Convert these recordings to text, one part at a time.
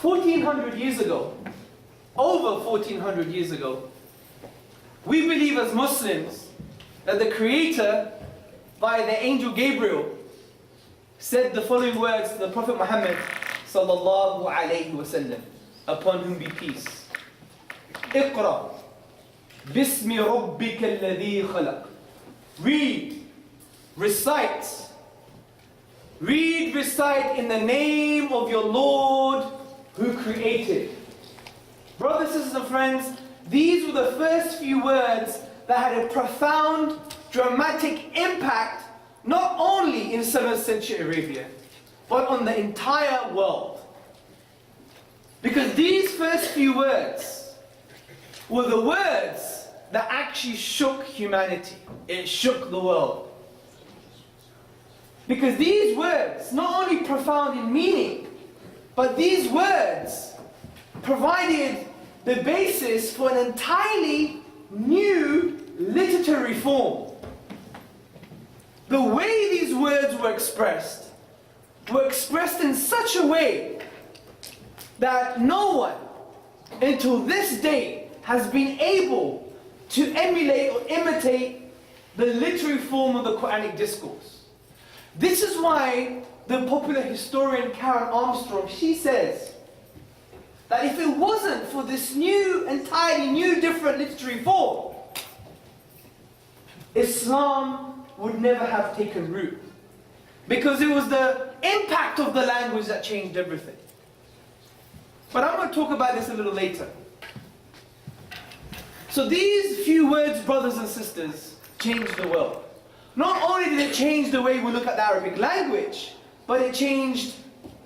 1400 years ago, over 1400 years ago, we believe as Muslims that the Creator, by the angel Gabriel, said the following words to the Prophet Muhammad sallallahu alayhi wasallam, upon whom be peace. Iqra bismi rabbika alladhi khalaq. Read, recite in the name of your Lord who created. Brothers, sisters and friends, these were the first few words that had a profound, dramatic impact, not only in 7th century Arabia, but on the entire world. Because these first few words were the words that actually shook humanity. It shook the world. Because these words, not only profound in meaning, but these words provided the basis for an entirely new literary form. The way these words were expressed in such a way that no one until this day has been able to emulate or imitate the literary form of the Quranic discourse. This is why the popular historian Karen Armstrong, she says that if it wasn't for this new, entirely new, different literary form, Islam would never have taken root. Because it was the impact of the language that changed everything. But I'm going to talk about this a little later. So these few words, brothers and sisters, changed the world. Not only did it change the way we look at the Arabic language, but it changed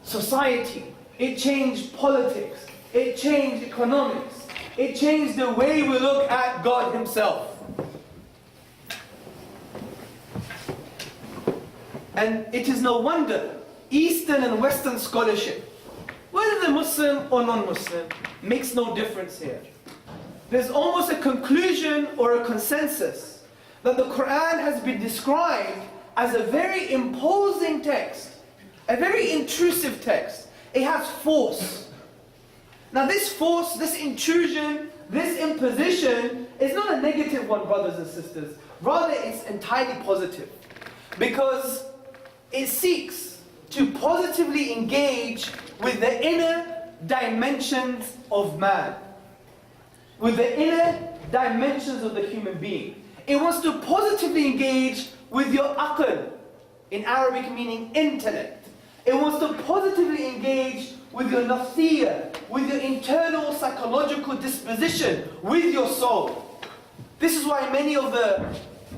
society, it changed politics, it changed economics, it changed the way we look at God Himself. And it is no wonder Eastern and Western scholarship, whether they're Muslim or non-Muslim, makes no difference here. There's almost a conclusion or a consensus that the Qur'an has been described as a very imposing text, a very intrusive text. It has force. Now this force, this intrusion, this imposition is not a negative one, brothers and sisters. Rather, it's entirely positive. Because it seeks to positively engage with the inner dimensions of man, with the inner dimensions of the human being. It wants to positively engage with your aql, in Arabic meaning intellect. It wants to positively engage with your nafsiyya, with your internal psychological disposition, with your soul. This is why many of the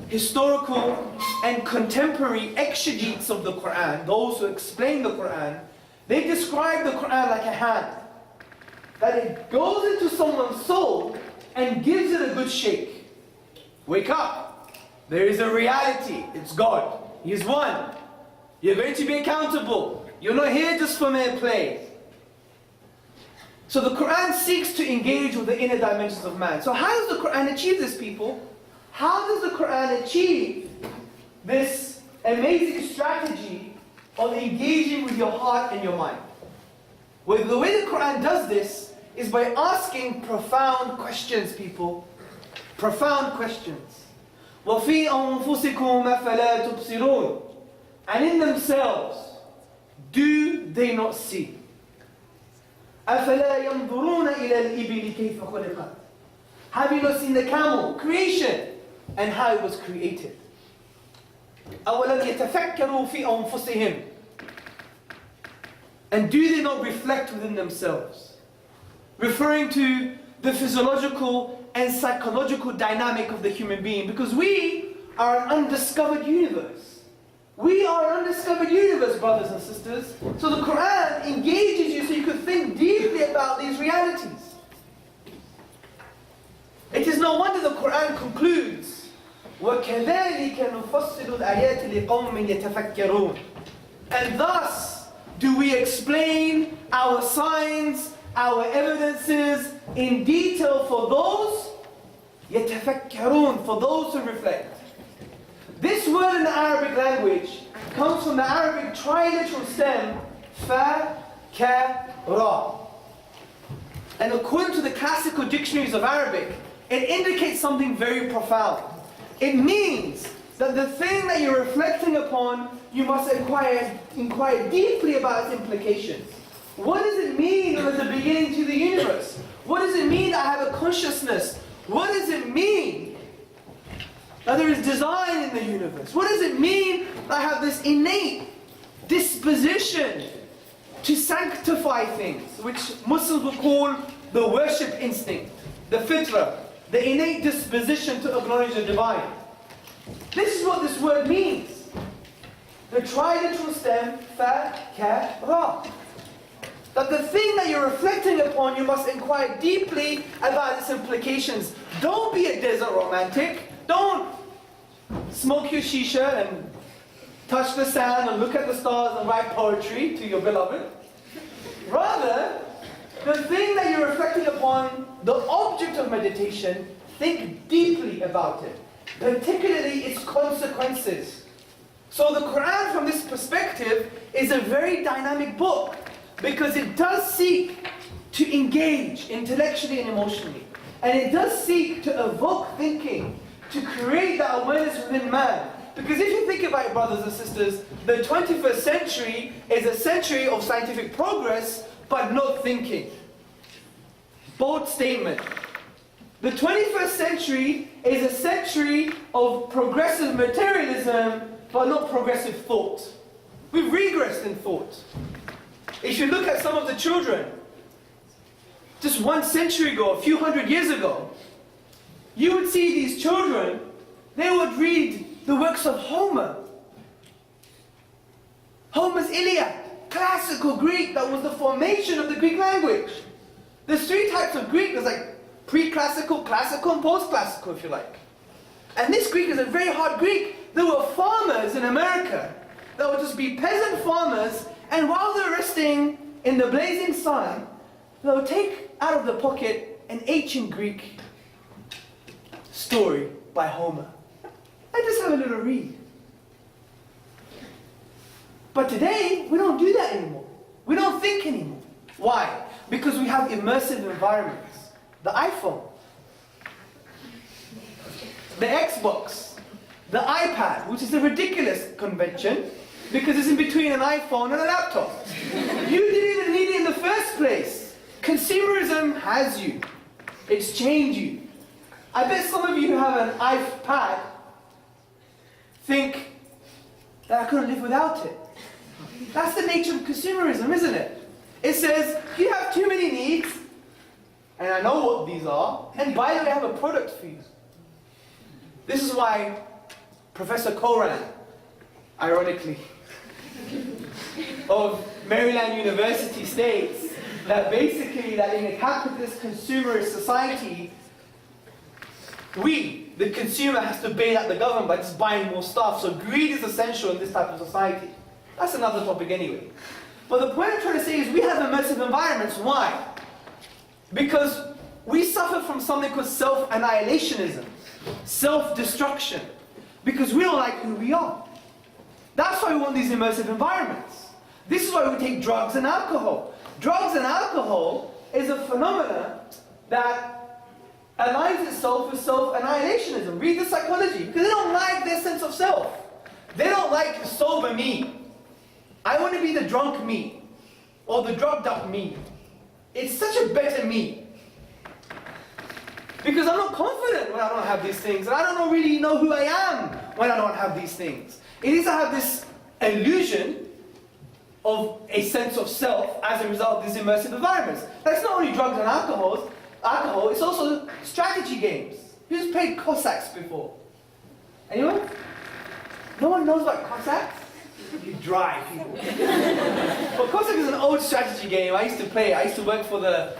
historical and contemporary exegetes of the Qur'an, those who explain the Qur'an, they describe the Qur'an like a hand. That it goes into someone's soul and gives it a good shake. Wake up. There is a reality. It's God. He is one. You're going to be accountable. You're not here just for mere play. So the Qur'an seeks to engage with the inner dimensions of man. So how does the Qur'an achieve this, people? How does the Qur'an achieve this amazing strategy of engaging with your heart and your mind? Well, the way the Qur'an does this is by asking profound questions, people. Profound questions. وَفِي أَنفُسِكُمْ أَفَلَا تُبْصِرُونَ. And in themselves, do they not see? أَفَلَا يَنْظُرُونَ إِلَى الْإِبِلِ كَيْفَ خُلِقَتْ. Have you not seen the camel, creation, and how it was created? أَوَلَمْ يَتَفَكَّرُوا فِي أَنفُسِهِمْ. And do they not reflect within themselves? Referring to the physiological and psychological dynamic of the human being, because we are an undiscovered universe. We are an undiscovered universe, brothers and sisters. So the Qur'an engages you so you could think deeply about these realities. It is no wonder the Qur'an concludes, وَكَذَلِكَ نُفَصِّلُ الْآيَاتِ لِقَوْمٍ يَتَفَكَّرُونَ. And thus do we explain our signs, our evidences in detail for those يَتَفَكَّرُونَ, for those who reflect. This word in the Arabic language comes from the Arabic triliteral stem fa, ka, ra. And according to the classical dictionaries of Arabic, it indicates something very profound. It means that the thing that you're reflecting upon, you must inquire deeply about its implications. What does it mean that there's a beginning to the universe? What does it mean that I have a consciousness? What does it mean that there is design in the universe? What does it mean that I have this innate disposition to sanctify things, which Muslims would call the worship instinct, the fitrah, the innate disposition to acknowledge the divine? This is what this word means. The triliteral stem, fa, ka, ra. That the thing that you're reflecting upon, you must inquire deeply about its implications. Don't be a desert romantic. Don't smoke your shisha and touch the sand and look at the stars and write poetry to your beloved. Rather, the thing that you're reflecting upon, the object of meditation, think deeply about it, particularly its consequences. So the Qur'an from this perspective is a very dynamic book, because it does seek to engage intellectually and emotionally. And it does seek to evoke thinking, to create that awareness within man. Because if you think about it, brothers and sisters, the 21st century is a century of scientific progress, but not thinking. Bold statement. The 21st century is a century of progressive materialism, but not progressive thought. We've regressed in thought. If you look at some of the children, just 1 century ago, a few hundred years ago, you would see these children, they would read the works of Homer. Homer's Iliad, classical Greek, that was the formation of the Greek language. There's 3 types of Greek. There's like pre-classical, classical, and post-classical, if you like. And this Greek is a very hard Greek. There were farmers in America that would just be peasant farmers, and while they're resting in the blazing sun, they'll take out of the pocket an ancient Greek story by Homer. And just have a little read. But today, we don't do that anymore. We don't think anymore. Why? Because we have immersive environments. The iPhone, the Xbox, the iPad, which is a ridiculous convention, because it's in between an iPhone and a laptop. You didn't even need it in the first place. Consumerism has you. It's changed you. I bet some of you who have an iPad think that I couldn't live without it. That's the nature of consumerism, isn't it? It says, you have too many needs, and I know what these are, and by the way, I have a product for you. This is why Professor Qur'an, ironically, of Maryland University states that basically that in a capitalist consumerist society, we, the consumer, has to bail out the government by just buying more stuff. So greed is essential in this type of society. That's another topic anyway. But the point I'm trying to say is we have immersive environments. Why? Because we suffer from something called self-annihilationism, self-destruction, because we don't like who we are. That's why we want these immersive environments. This is why we take drugs and alcohol. Drugs and alcohol is a phenomenon that aligns itself with self-annihilationism. Read the psychology, because they don't like their sense of self. They don't like the sober me. I want to be the drunk me, or the drugged up me. It's such a better me. Because I'm not confident when I don't have these things, and I don't really know who I am when I don't have these things. It is to have this illusion of a sense of self as a result of these immersive environments. That's not only drugs and alcohol, it's also strategy games. Who's played Cossacks before? Anyone? No one knows about Cossacks? You dry people. Well, Cossack is an old strategy game. I used to play. I used to work for the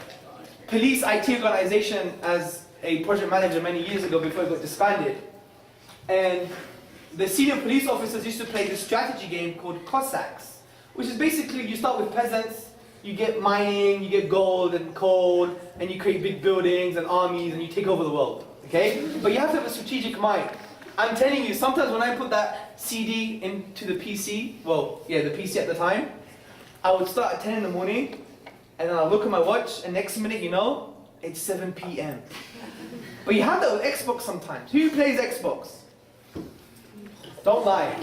police IT organization as a project manager many years ago before it got disbanded. And the senior police officers used to play this strategy game called Cossacks, which is basically you start with peasants, you get mining, you get gold and coal, and you create big buildings and armies, and you take over the world. Okay? But you have to have a strategic mind. I'm telling you, sometimes when I put that CD into the PC, the PC at the time, I would start at 10 in the morning, And then I'll look at my watch, and next minute, you know, it's 7 p.m. But you have that with Xbox sometimes. Who plays Xbox? Don't lie.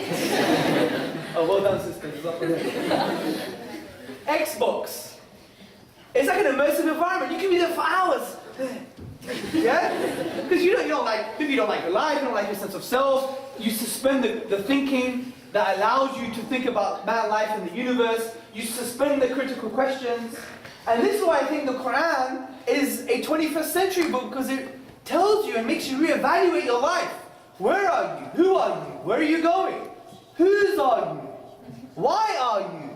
Oh, well done, sisters. It's up there. Xbox. It's like an immersive environment. You can be there for hours. Yeah? Because you don't like, maybe you don't like your life, you don't like your sense of self. You suspend the thinking that allows you to think about man life and the universe. You suspend the critical questions. And this is why I think the Qur'an is a 21st century book, because it tells you and makes you reevaluate your life. Where are you? Who are you? Where are you going? Whose are you? Why are you?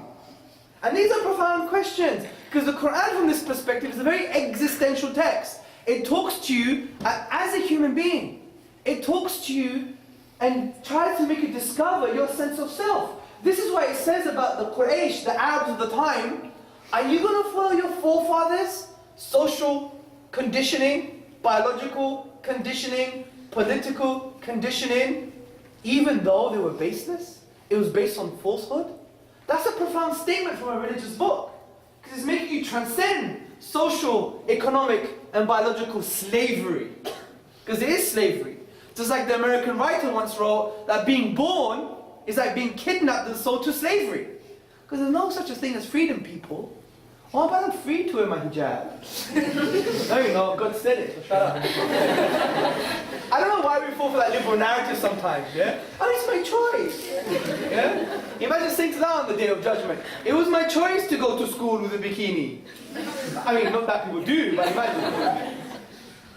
And these are profound questions, because the Qur'an from this perspective is a very existential text. It talks to you as a human being. It talks to you and tries to make you discover your sense of self. This is why it says about the Quraysh, the Arabs of the time, are you going to follow your forefathers? Social conditioning, biological conditioning, political conditioning, even though they were baseless? It was based on falsehood? That's a profound statement from a religious book, because it's making you transcend social, economic, and biological slavery. Because it is slavery. Just like the American writer once wrote, that being born is like being kidnapped and sold to slavery. Because there's no such a thing as freedom, people. Why am I not free to wear my hijab? No, you know, God said it, so shut up. I don't know why we fall for that liberal narrative sometimes, yeah? Oh, it's my choice. Yeah? Imagine saying to that on the day of judgment. It was my choice to go to school with a bikini. I mean, not that people do, but imagine.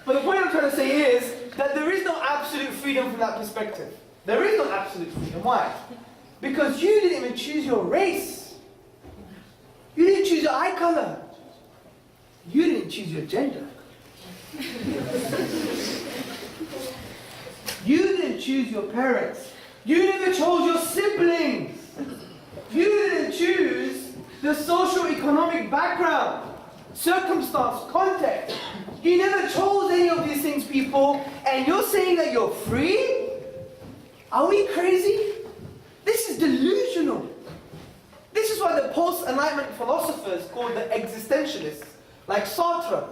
But the point I'm trying to say is that there is no absolute freedom from that perspective. There is no absolute freedom. Why? Because you didn't even choose your race. You didn't choose your eye color. You didn't choose your gender. You didn't choose your parents. You never chose your siblings. You didn't choose the socio-economic background, circumstance, context. You never chose any of these things, people, and you're saying that you're free? Are we crazy? This is delusional. This is why the post-enlightenment philosophers called the existentialists, like Sartre,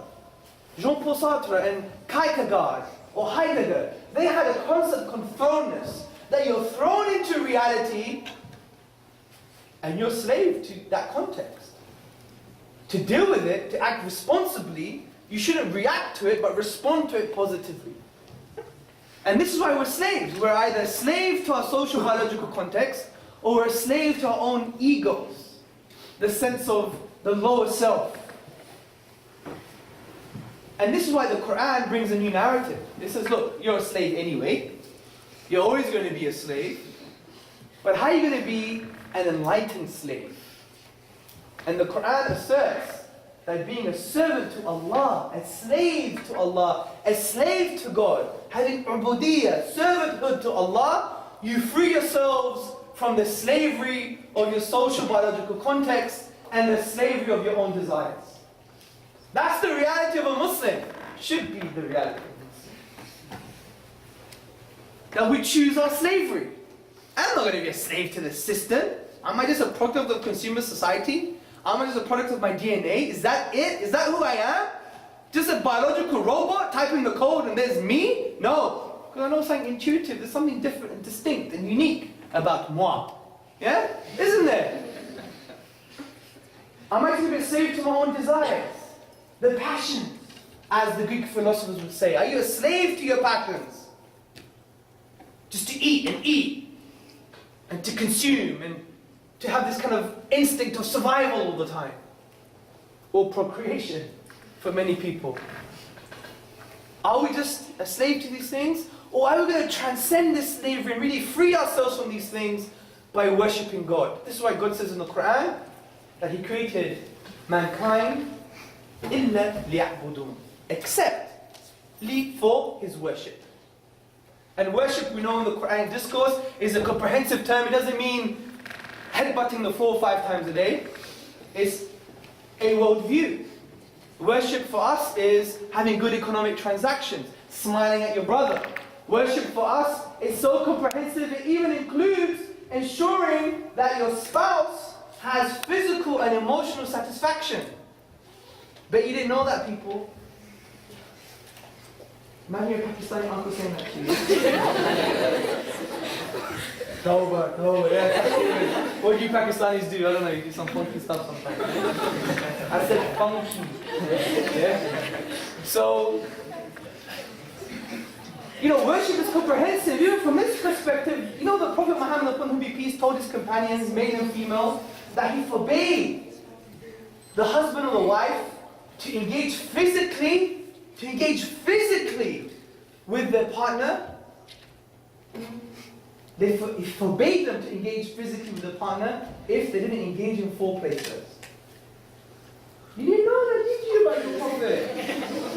Jean-Paul Sartre and Kierkegaard or Heidegger, they had a concept called thrownness, that you're thrown into reality and you're slave to that context. To deal with it, to act responsibly, you shouldn't react to it, but respond to it positively. And this is why we're slaves. We're either a slave to our social biological context, or we're a slave to our own egos, the sense of the lower self. And this is why the Qur'an brings a new narrative. It says, look, you're a slave anyway. You're always going to be a slave. But how are you going to be an enlightened slave? And the Qur'an asserts that being a servant to Allah, a slave to Allah, a slave to God, having ubudiyyah, servanthood to Allah, you free yourselves from the slavery of your social biological context and the slavery of your own desires. That's the reality of a Muslim. Should be the reality of a Muslim. That we choose our slavery. I'm not going to be a slave to the system. Am I just a product of consumer society? Am I just a product of my DNA? Is that it? Is that who I am? Just a biological robot typing the code and there's me? No. Because I know something intuitive. There's something different and distinct and unique about moi. Yeah? Isn't there? Am I to be a slave to my own desires? The passions, as the Greek philosophers would say. Are you a slave to your passions? Just to eat and to consume and to have this kind of instinct of survival all the time. Or procreation for many people. Are we just a slave to these things? Or are we going to transcend this slavery and really free ourselves from these things by worshipping God? This is why God says in the Qur'an that He created mankind إِلَّا لِيَعْبُدُونَ, except for His worship. And worship, we know in the Qur'an discourse, is a comprehensive term. It doesn't mean headbutting the floor 5 times a day. It's a worldview. Worship for us is having good economic transactions, smiling at your brother. Worship for us is so comprehensive, it even includes ensuring that your spouse has physical and emotional satisfaction. Bet you didn't know that, people. Imagine your Pakistani uncle saying that to you. Tawbah, yeah. What do you Pakistanis do? I don't know, you do some funky stuff sometimes. I said funky. Yeah? So, worship is comprehensive. Even from this perspective, the Prophet Muhammad, upon whom be peace, told his companions, male and female, that he forbade the husband or the wife to engage physically with their partner. He forbade them to engage physically with their partner if they didn't engage in four places. You didn't know that, did you, about your Prophet?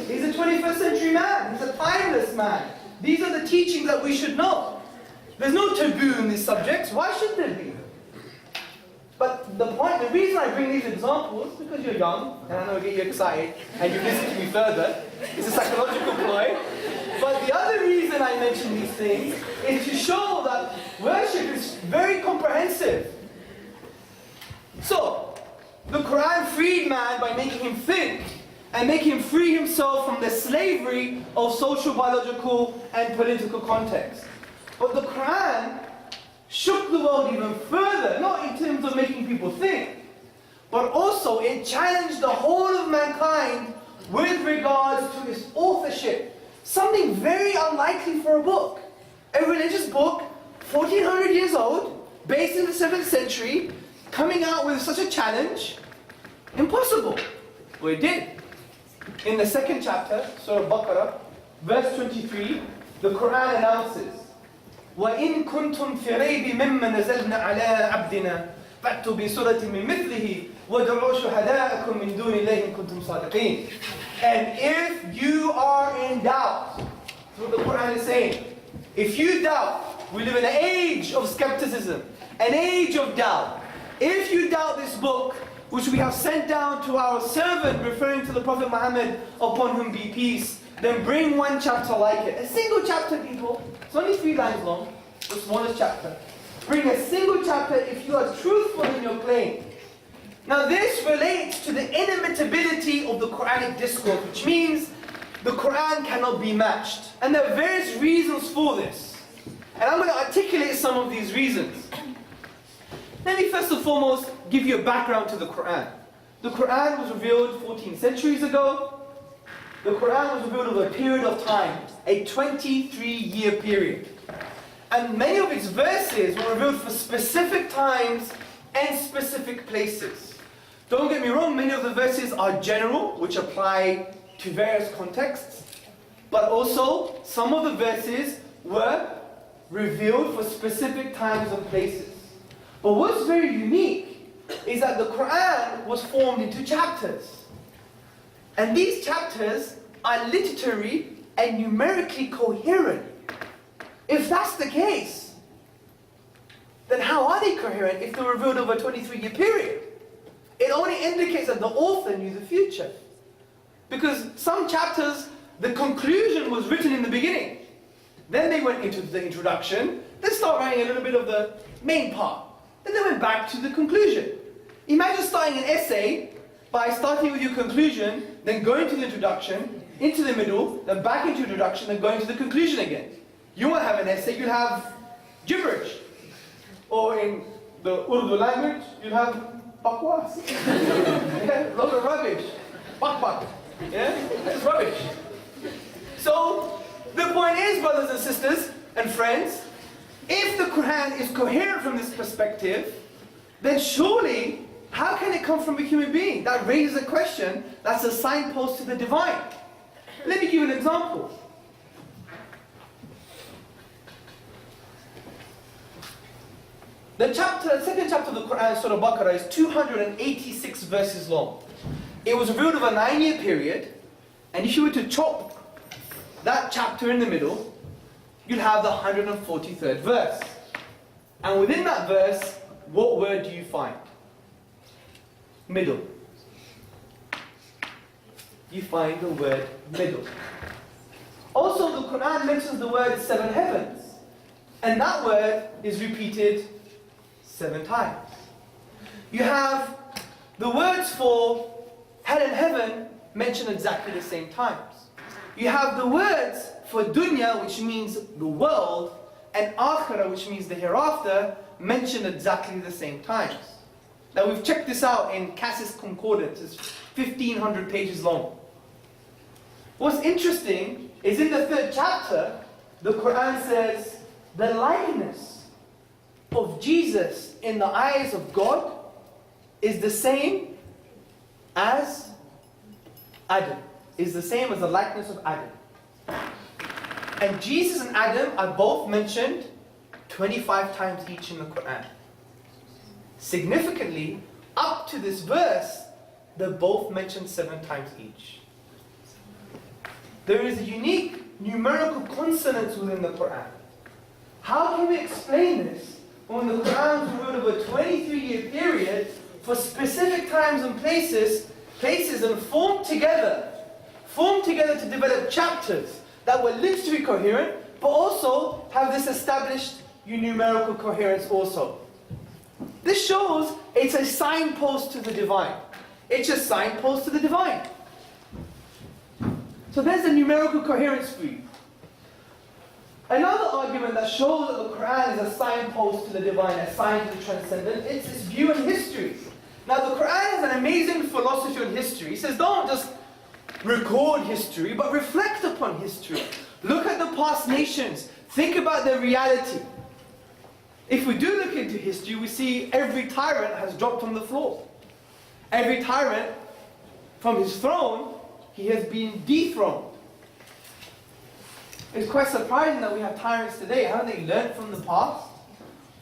He's a 21st century man. He's a timeless man. These are the teachings that we should know. There's no taboo in these subjects. Why should there be? But the reason I bring these examples, because you're young, and I know I get you excited, and you listen to me further, it's a psychological ploy. But the other reason I mention these things is to show that worship is very comprehensive. So, the Qur'an freed man by making him think, and making him free himself from the slavery of social, biological, and political context. But the Qur'an shook the world even further, not in terms of making people think, but also it challenged the whole of mankind with regards to its authorship. Something very unlikely for a book. A religious book, 1400 years old, based in the 7th century, coming out with such a challenge, impossible. Well, it did. In the 2nd chapter, Surah Baqarah, verse 23, the Qur'an announces, وَإِن كُنْتُمْ فِي رَيْبٍ مِمَّا نَزَلْنَا عَلَىٰ عَبْدِنَا فَأْتُوا بِسُورَةٍ مِّن مِثْلِهِ وَادْعُوا شُهَدَاءَكُم مِّن دُونِ اللَّهِ إِن كُنتُمْ صَادِقِينَ. And if you are in doubt, that's what the Qur'an is saying. If you doubt, we live in an age of skepticism, an age of doubt. If you doubt this book, which we have sent down to our servant, referring to the Prophet Muhammad, upon whom be peace, then bring one chapter like it. A single chapter, people. It's only 3 lines long, the smallest chapter. Bring a single chapter if you are truthful in your claim. Now this relates to the inimitability of the Quranic discourse, which means the Quran cannot be matched. And there are various reasons for this. And I'm going to articulate some of these reasons. Let me first and foremost give you a background to the Quran. The Quran was revealed 14 centuries ago. The Quran was revealed over a period of time, a 23-year period. And many of its verses were revealed for specific times and specific places. Don't get me wrong, many of the verses are general, which apply to various contexts. But also, some of the verses were revealed for specific times and places. But what's very unique is that the Quran was formed into chapters. And these chapters are literary and numerically coherent. If that's the case, then how are they coherent if they're revealed over a 23-year period? It only indicates that the author knew the future. Because some chapters, the conclusion was written in the beginning. Then they went into the introduction, then start writing a little bit of the main part. Then they went back to the conclusion. Imagine starting an essay by starting with your conclusion, then going to the introduction, into the middle, then back into introduction, then going to the conclusion again. You won't have an essay, you'll have gibberish. Or in the Urdu language, you'll have bakwas. Yeah, lots of rubbish. Bak. Yeah, it's rubbish. So, the point is, brothers and sisters and friends, if the Quran is coherent from this perspective, then surely, how can it come from a human being? That raises a question that's a signpost to the divine. Let me give you an example. The 2nd chapter of the Quran, Surah Baqarah, is 286 verses long. It was revealed over a 9-year period, and if you were to chop that chapter in the middle, you'd have the 143rd verse. And within that verse, what word do you find? Middle. You find the word middle. Also, the Quran mentions the word 7 heavens. And that word is repeated 7 times. You have the words for hell and heaven mentioned exactly the same times. You have the words for dunya, which means the world, and akhirah, which means the hereafter, mentioned exactly the same times. Now we've checked this out in Cassis Concordance. It's 1,500 pages long. What's interesting is in the 3rd chapter, the Qur'an says, the likeness of Jesus in the eyes of God is the same as Adam. Is the same as the likeness of Adam. And Jesus and Adam are both mentioned 25 times each in the Qur'an. Significantly, up to this verse, they're both mentioned 7 times each. There is a unique numerical consonance within the Qur'an. How can we explain this when the Qur'an was revealed over a 23-year period for specific times and places and formed together to develop chapters that were literally coherent, but also have this established numerical coherence also. This shows it's a signpost to the divine. It's a signpost to the divine. So there's a numerical coherence for you. Another argument that shows that the Qur'an is a signpost to the divine, a sign to the transcendent, it's its view in history. Now the Qur'an has an amazing philosophy on history. It says don't just record history, but reflect upon history. Look at the past nations. Think about their reality. If we do look into history, we see every tyrant has dropped on the floor. Every tyrant, from his throne, he has been dethroned. It's quite surprising that we have tyrants today. Haven't they learned from the past?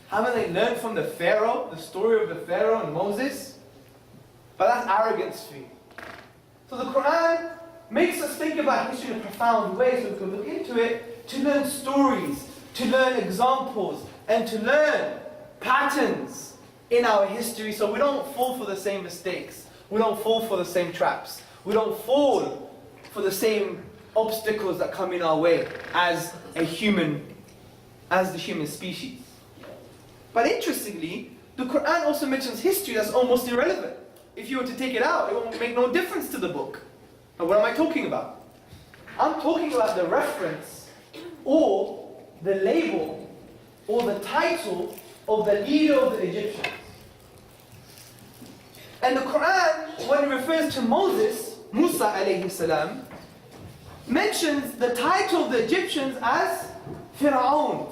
Haven't they learned from the Pharaoh, the story of the Pharaoh and Moses? But that's arrogance for you. So the Qur'an makes us think about history in a profound way so we can look into it to learn stories, to learn examples, and to learn patterns in our history so we don't fall for the same mistakes. We don't fall for the same traps. We don't fall for the same obstacles that come in our way as the human species. But interestingly, the Qur'an also mentions history that's almost irrelevant. If you were to take it out, it won't make no difference to the book. And what am I talking about? I'm talking about the reference or the label or the title of the leader of the Egyptians. And the Qur'an, when it refers to Moses, Musa alayhi salam, mentions the title of the Egyptians as Pharaoh,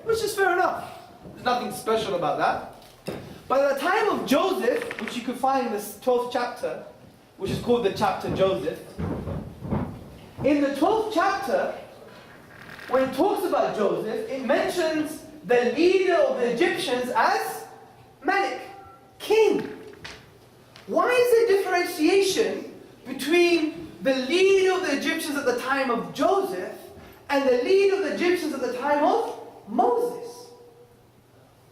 which is fair enough. There's nothing special about that. But at the time of Joseph, which you can find in the 12th chapter, which is called the chapter Joseph, in the 12th chapter, when it talks about Joseph, it mentions the leader of the Egyptians as Malik, king. Why is there differentiation between the leader of the Egyptians at the time of Joseph and the leader of the Egyptians at the time of Moses?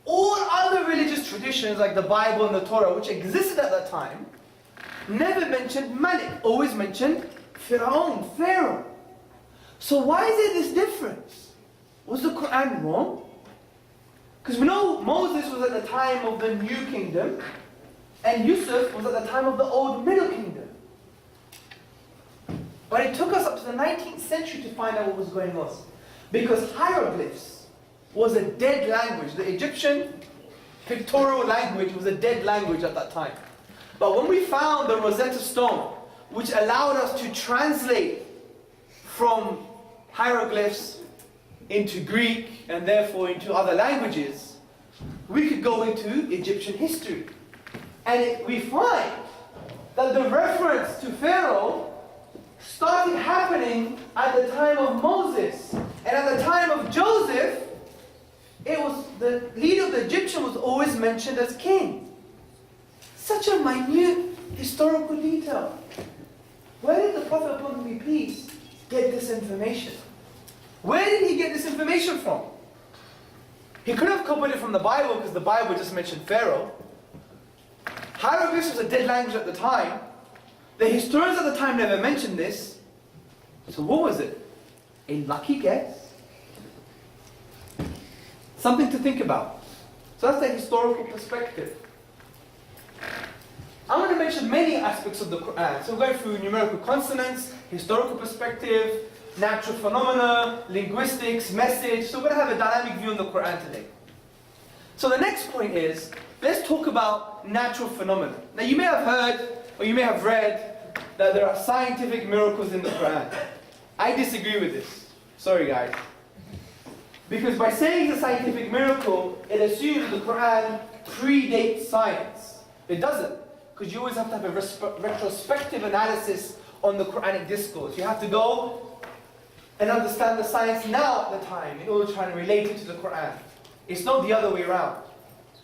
All other religious traditions like the Bible and the Torah, which existed at that time, never mentioned Malik, always mentioned Pharaoh. So why is there this difference? Was the Qur'an wrong? Because we know Moses was at the time of the New Kingdom, and Yusuf was at the time of the Old Middle Kingdom. But it took us up to the 19th century to find out what was going on. Because hieroglyphs was a dead language. The Egyptian pictorial language was a dead language at that time. But when we found the Rosetta Stone, which allowed us to translate from hieroglyphs into Greek and therefore into other languages, we could go into Egyptian history. And we find that the reference to Pharaoh started happening at the time of Moses. And at the time of Joseph, it was the leader of the Egyptian was always mentioned as king. Such a minute historical detail. Where did the Prophet, upon him be peace, get this information? Where did he get this information from? He could have copied it from the Bible because the Bible just mentioned Pharaoh. Hieroglyphs was a dead language at the time. The historians at the time never mentioned this. So what was it? A lucky guess? Something to think about. So that's the historical perspective. I'm going to mention many aspects of the Qur'an. So we're going through numerical consonants, historical perspective, natural phenomena, linguistics, message. So we're going to have a dynamic view on the Qur'an today. So the next point is, let's talk about natural phenomena. Now you may have heard, or you may have read, that there are scientific miracles in the Qur'an. I disagree with this. Sorry guys. Because by saying it's a scientific miracle, it assumes the Qur'an predates science. It doesn't. Because you always have to have a retrospective analysis on the Quranic discourse. You have to go and understand the science now at the time in order to try and relate it to the Qur'an. It's not the other way around.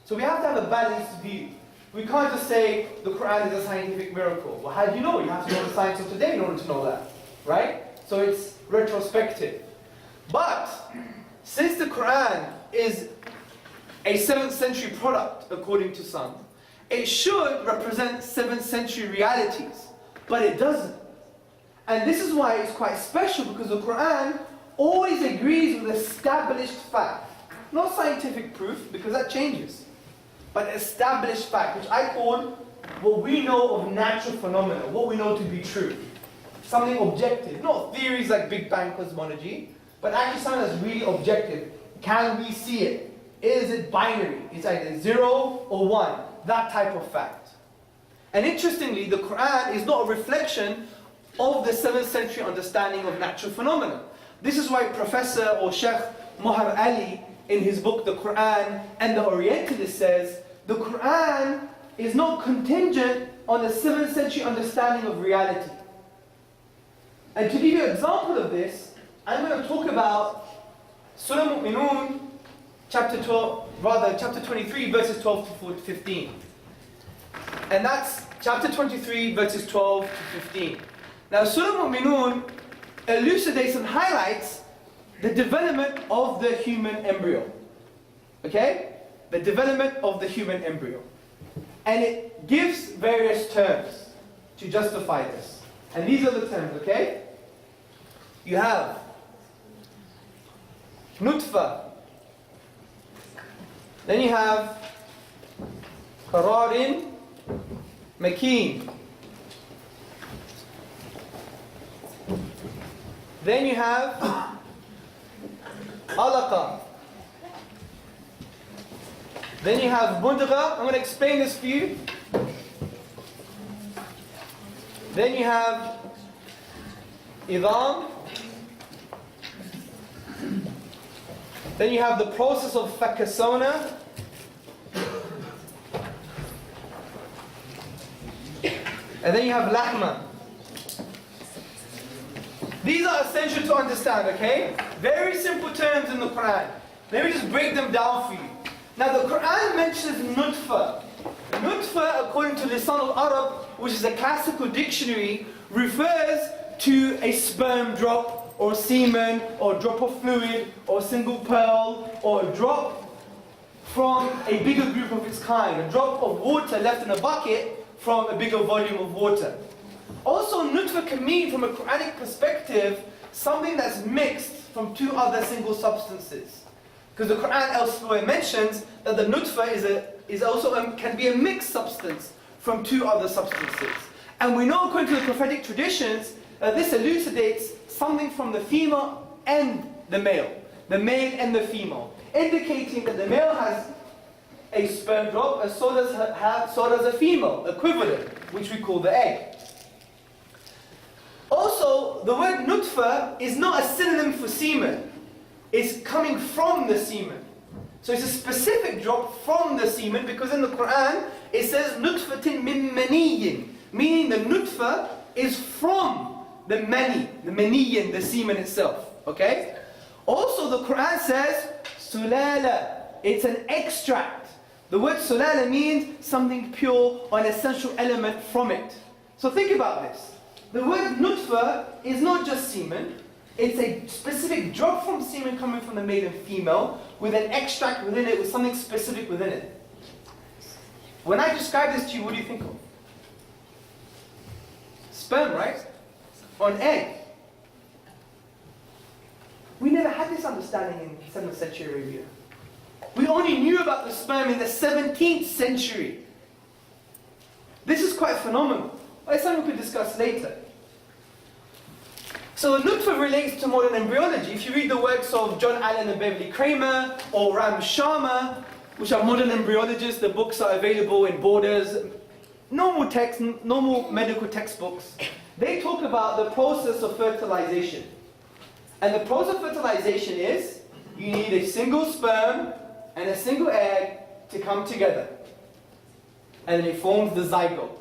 So we have to have a balanced view. We can't just say the Qur'an is a scientific miracle. Well, how do you know? You have to know the science of today in order to know that. Right? So it's retrospective. But since the Qur'an is a 7th century product, according to some, it should represent 7th century realities, but it doesn't. And this is why it's quite special, because the Qur'an always agrees with established fact. Not scientific proof, because that changes, but established fact, which I call what we know of natural phenomena, what we know to be true. Something objective, not theories like Big Bang cosmology, but actually something that's really objective. Can we see it? Is it binary? It's either 0 or 1. That type of fact. And interestingly, the Qur'an is not a reflection of the 7th century understanding of natural phenomena. This is why Professor or Sheikh Mohar Ali, in his book The Qur'an and the Orientalist, says the Qur'an is not contingent on the 7th century understanding of reality. And to give you an example of this, I'm going to talk about Surah Mu'minun, chapter 23, verses 12 to 15. And that's chapter 23, verses 12 to 15. Now, Surah Mu'minun elucidates and highlights the development of the human embryo. Okay? The development of the human embryo. And it gives various terms to justify this. And these are the terms, okay? You have nutfa. Then you have qararin makin. Then you have alaqa. Then you have mudgha. I'm going to explain this for you. Then you have idam. Then you have the process of fakasona. And then you have lahma. These are essential to understand, okay? Very simple terms in the Quran. Let me just break them down for you. Now the Quran mentions nutfa. Nutfa, according to Lisan al-Arab, which is a classical dictionary, refers to a sperm drop, or semen, or drop of fluid, or single pearl, or a drop from a bigger group of its kind. A drop of water left in a bucket from a bigger volume of water. Also, nutfa can mean, from a Quranic perspective, something that's mixed from two other single substances. Because the Quran elsewhere mentions that the nutfa can be a mixed substance from two other substances. And we know, according to the prophetic traditions, that this elucidates something from the female and the male and the female, indicating that the male has a sperm drop, and so does a female equivalent, which we call the egg. Also, the word nutfa is not a synonym for semen. It's coming from the semen. So it's a specific drop from the semen, because in the Quran it says nutfatin min maniyyin, meaning the nutfa is from the maniyin, the semen itself. Okay? Also, the Quran says sulala. It's an extract. The word sulala means something pure or an essential element from it. So think about this. The word nutfa is not just semen. It's a specific drop from semen coming from the male and female with an extract within it, with something specific within it. When I describe this to you, what do you think of? Sperm, right? Or an egg. We never had this understanding in 7th century Arabia. We only knew about the sperm in the 17th century. This is quite phenomenal. It's something we could discuss later. So the nutfa relates to modern embryology. If you read the works of John Allen and Beverly Kramer, or Ram Sharma, which are modern embryologists, the books are available in Borders, normal text, normal medical textbooks. They talk about the process of fertilization. And the process of fertilization is, you need a single sperm and a single egg to come together. And then it forms the zygote.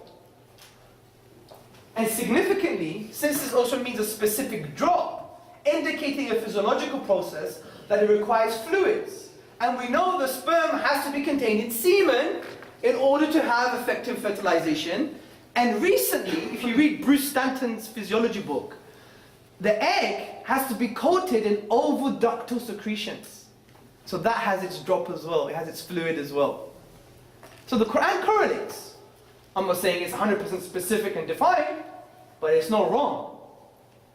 And significantly, since this also means a specific drop, indicating a physiological process, that it requires fluids. And we know the sperm has to be contained in semen in order to have effective fertilization. And recently, if you read Bruce Stanton's physiology book, the egg has to be coated in oviductal secretions. So that has its drop as well, it has its fluid as well. So the Quran correlates. I'm not saying it's 100% specific and defined, but it's not wrong.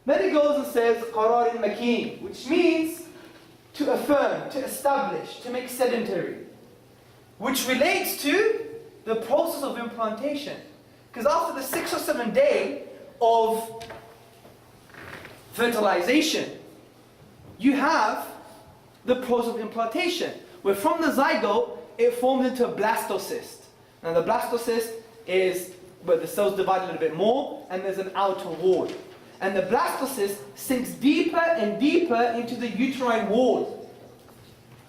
Then it goes and says, qarar al-makin, which means to affirm, to establish, to make sedentary, which relates to the process of implantation. Because after the 6 or 7 day of fertilization, you have the process of implantation, where from the zygote, it forms into a blastocyst. Now the blastocyst is where the cells divide a little bit more, and there's an outer wall. And the blastocyst sinks deeper and deeper into the uterine wall.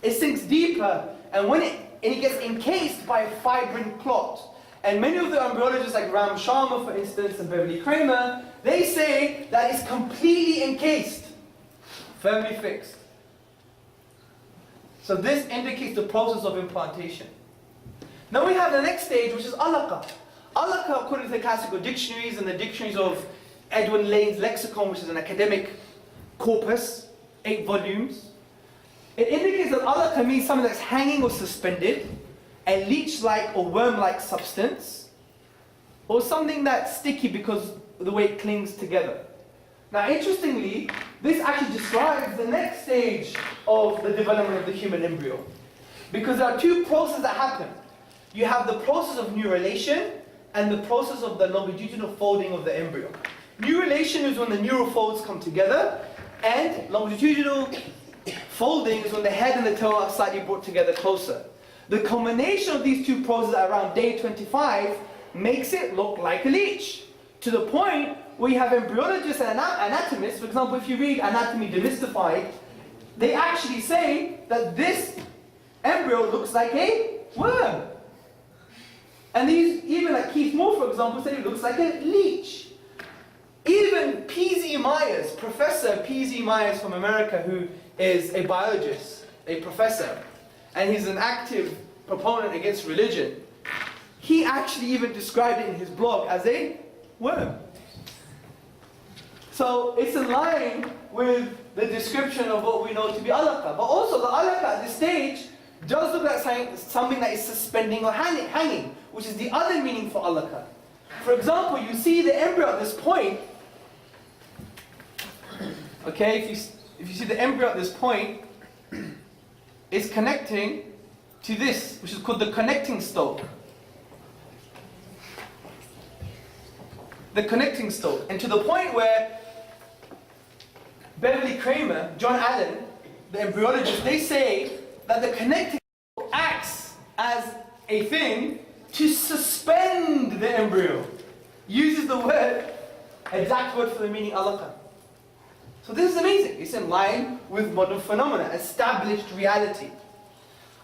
It sinks deeper, and when it gets encased by a fibrin clot. And many of the embryologists like Ram Sharma, for instance, and Beverly Kramer, they say that it's completely encased, firmly fixed. So this indicates the process of implantation. Now we have the next stage, which is alaqa. Alaqa, according to the classical dictionaries and the dictionaries of Edwin Lane's lexicon, which is an academic corpus, 8 volumes, it indicates that alaqa means something that's hanging or suspended, a leech-like or worm-like substance, or something that's sticky because of the way it clings together. Now interestingly, this actually describes the next stage of the development of the human embryo. Because there are 2 processes that happen. You have the process of neurulation and the process of the longitudinal folding of the embryo. Neurulation is when the neural folds come together, and longitudinal folding is when the head and the tail are slightly brought together closer. The combination of these 2 processes around day 25 makes it look like a leech. To the point where you have embryologists and anatomists, for example, if you read Anatomy Demystified, they actually say that this embryo looks like a worm. And these, even like Keith Moore, for example, said it looks like a leech. Even P.Z. Myers, Professor P.Z. Myers from America, who is a biologist, a professor, and he's an active proponent against religion, he actually even described it in his blog as a worm. So it's in line with the description of what we know to be alaqa. But also the alaqa at this stage does look like something that is suspending or hanging, which is the other meaning for alaqa. For example, you see the embryo at this point. Okay, if you see the embryo at this point, it's connecting to this, which is called the connecting stalk. The connecting stalk. And to the point where Beverly Kramer, John Allen, the embryologist, they say that the connecting stalk acts as a thing to suspend the embryo. Uses the word, exact word for the meaning alaqa. So this is amazing. It's in line with modern phenomena, established reality.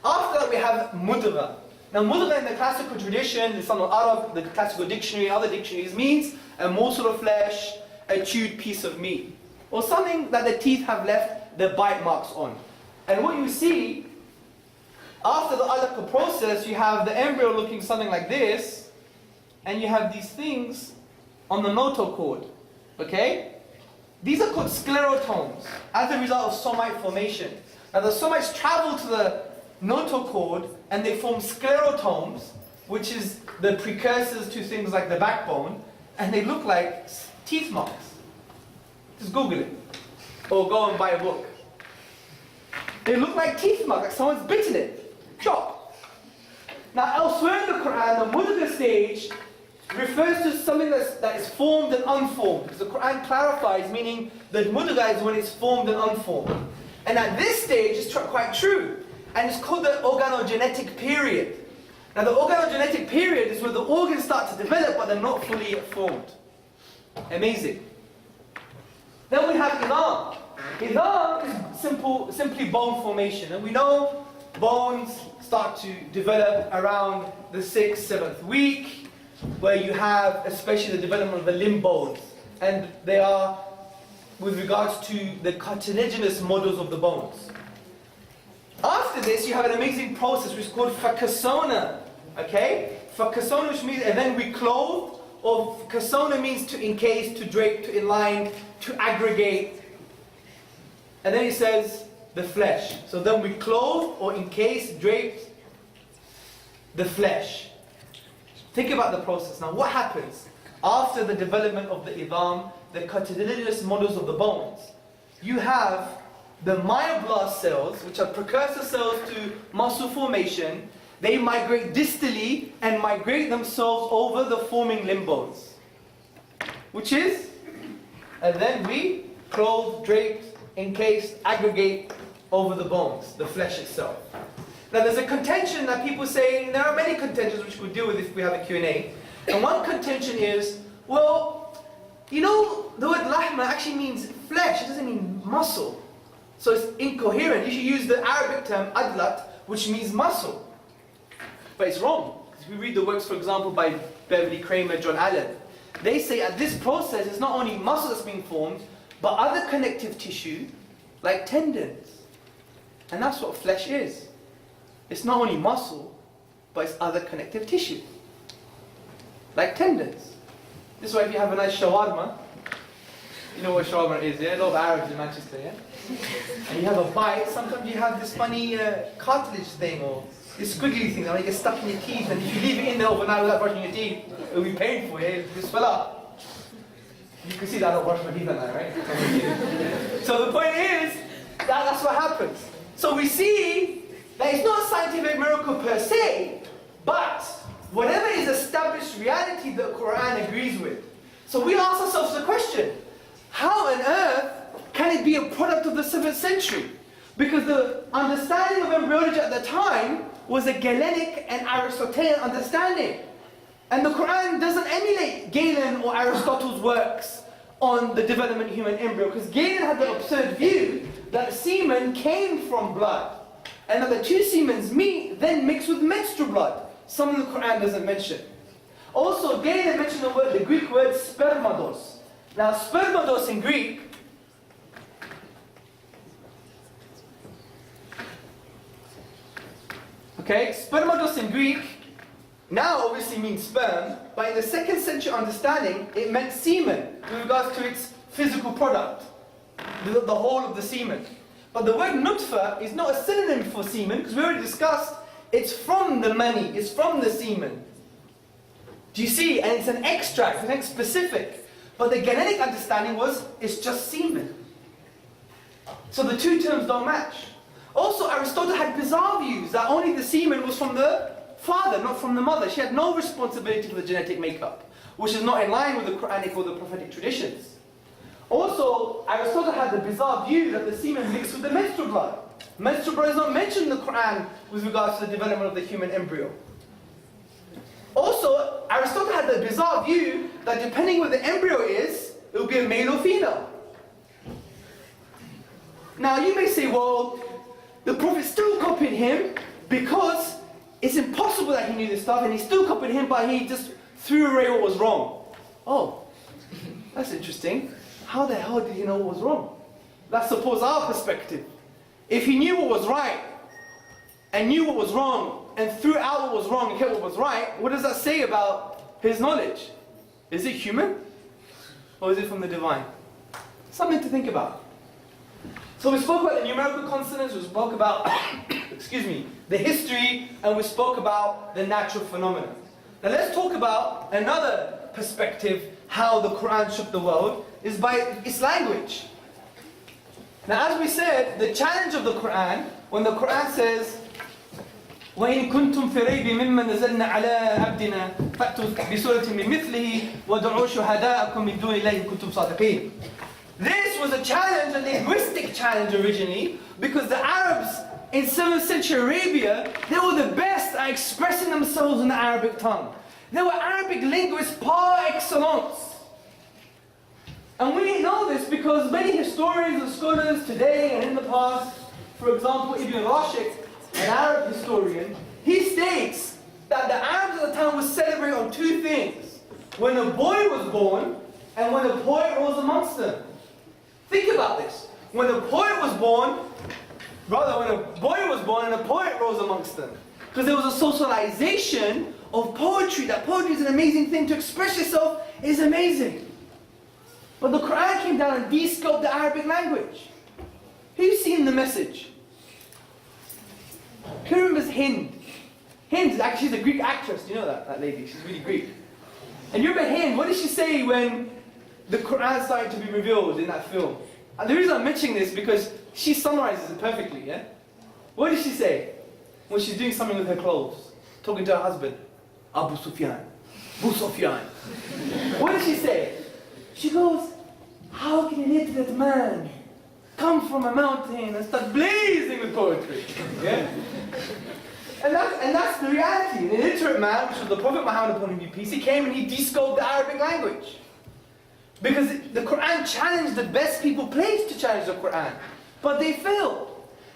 After that we have mudgha. Now mudgha in the classical tradition, the Lisan al-Arab, the classical dictionary, other dictionaries, means a morsel of flesh, a chewed piece of meat, or something that the teeth have left their bite marks on. And what you see, after the alaqa process, you have the embryo looking something like this, and you have these things on the notochord. Okay? These are called sclerotomes, as a result of somite formation. Now the somites travel to the notochord and they form sclerotomes, which is the precursors to things like the backbone, and they look like teeth marks. Just Google it, or go and buy a book. They look like teeth marks, like someone's bitten it. Chop. Now elsewhere in the Quran, the mudgha stage refers to something that is formed and unformed. Because the Qur'an clarifies, meaning the mudghah is when it's formed and unformed. And at this stage, it's quite true. And it's called the organogenetic period. Now the organogenetic period is where the organs start to develop, but they're not fully yet formed. Amazing. Then we have idam. Idam is simply bone formation. And we know bones start to develop around the 6th, 7th week, where you have especially the development of the limb bones. And they are with regards to the cartilaginous models of the bones. After this, you have an amazing process which is called fakasona. Okay? Fakasona, which means, and then we clothe, or kasona means to encase, to drape, to inline, to aggregate. And then it says the flesh. So then we clothe or encase, drape the flesh. Think about the process. Now what happens after the development of the idam, the cartilaginous models of the bones? You have the myoblast cells, which are precursor cells to muscle formation. They migrate distally and migrate themselves over the forming limb bones. Which is, and then we clothe, drape, encase, aggregate over the bones, the flesh itself. Now there's a contention that people say, there are many contentions which we'll deal with if we have a Q&A. And one contention is, well, you know, the word lahma actually means flesh, it doesn't mean muscle. So it's incoherent. You should use the Arabic term adlat, which means muscle. But it's wrong. Because we read the works, for example, by Beverly Kramer, John Allen. They say at this process, it's not only muscle that's being formed, but other connective tissue, like tendons. And that's what flesh is. It's not only muscle, but it's other connective tissue, like tendons. This is why if you have a nice shawarma, you know what shawarma is, yeah? A lot of Arabs in Manchester, yeah? And you have a bite, sometimes you have this funny cartilage thing, or this squiggly thing that when it gets stuck in your teeth, and if you leave it in there overnight without brushing your teeth, it'll be painful, yeah? It'll swell up. You can see that I don't brush my teeth at night, right? So the point is, that's what happens. So we see that it's not a scientific miracle per se, but whatever is established reality the Qur'an agrees with. So we ask ourselves the question, how on earth can it be a product of the 7th century? Because the understanding of embryology at the time was a Galenic and Aristotelian understanding. And the Qur'an doesn't emulate Galen or Aristotle's works on the development of human embryo, because Galen had the absurd view that semen came from blood, and that the two semens meet, then mix with menstrual blood, something the Qur'an doesn't mention. Also, Galen mentioned the Greek word spermados. Now, spermados in Greek, okay, spermados in Greek, now obviously means sperm, but in the 2nd century understanding, it meant semen, with regards to its physical product, the whole of the semen. But the word nutfa is not a synonym for semen, because we already discussed, it's from the mani, it's from the semen. Do you see? And it's an extract, it's something specific. But the Galenic understanding was, it's just semen. So the two terms don't match. Also, Aristotle had bizarre views that only the semen was from the father, not from the mother. She had no responsibility for the genetic makeup, which is not in line with the Quranic or the prophetic traditions. Also, Aristotle had the bizarre view that the semen mixed with the menstrual blood. Menstrual blood is not mentioned in the Quran with regards to the development of the human embryo. Also, Aristotle had the bizarre view that depending what the embryo is, it will be a male or female. Now you may say, well, the Prophet still copied him because it's impossible that he knew this stuff, and he still copied him, but he just threw away what was wrong. Oh, that's interesting. How the hell did he know what was wrong? Let's suppose our perspective. If he knew what was right, and knew what was wrong, and threw out what was wrong and kept what was right, what does that say about his knowledge? Is it human? Or is it from the divine? Something to think about. So we spoke about the numerical consonants, we spoke about, excuse me, the history, and we spoke about the natural phenomena. Now let's talk about another perspective, how the Quran shook the world, is by its language. Now as we said, the challenge of the Quran, when the Quran says, وإن كنتم في ريب مما نزلنا على عبدنا فأتوا بسورة من مثله وادعوا شهداءكم من دون الله إن كنتم صادقين. This was a challenge, a linguistic challenge originally, because the Arabs in 7th century Arabia, they were the best at expressing themselves in the Arabic tongue. They were Arabic linguists par excellence. And we know this because many historians and scholars today and in the past, for example, Ibn Rashid, an Arab historian, he states that the Arabs at the time would celebrate on two things: when a boy was born and when a poet rose amongst them. Think about this. When a poet was born, when a boy was born and a poet rose amongst them. Because there was a socialization of poetry, that poetry is an amazing thing. To express yourself is amazing. But the Qur'an came down and de-scoped the Arabic language. Who's seen the message? Who remembers Hind? Hind is actually, she's a Greek actress. Do you know that lady? She's really Greek. And you remember Hind, what did she say when the Qur'an started to be revealed in that film? And the reason I'm mentioning this because she summarizes it perfectly, yeah? What did she say when she's doing something with her clothes? Talking to her husband. Abu Sufyan. Abu Sufyan. What did she say? She goes, how can an illiterate man come from a mountain and start blazing with poetry? Yeah? And that's the reality. An illiterate man, which was the Prophet Muhammad upon him be peace, he came and he de-scoped the Arabic language. Because the Qur'an challenged the best people placed to challenge the Qur'an. But they failed.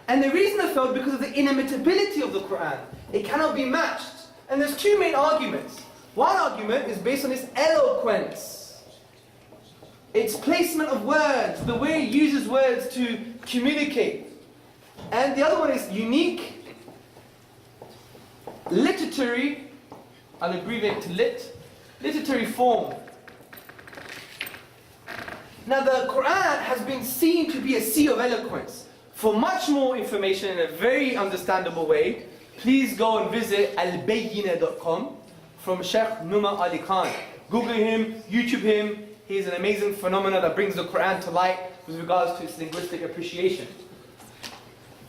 And the reason they failed because of the inimitability of the Qur'an. It cannot be matched. And there's two main arguments. One argument is based on its eloquence. Its placement of words, the way it uses words to communicate. And the other one is unique, literary, I'll abbreviate to literary form. Now the Qur'an has been seen to be a sea of eloquence. For much more information in a very understandable way, please go and visit albayyina.com from Sheikh Numa Ali Khan. Google him, YouTube him. He's an amazing phenomenon that brings the Qur'an to light with regards to its linguistic appreciation.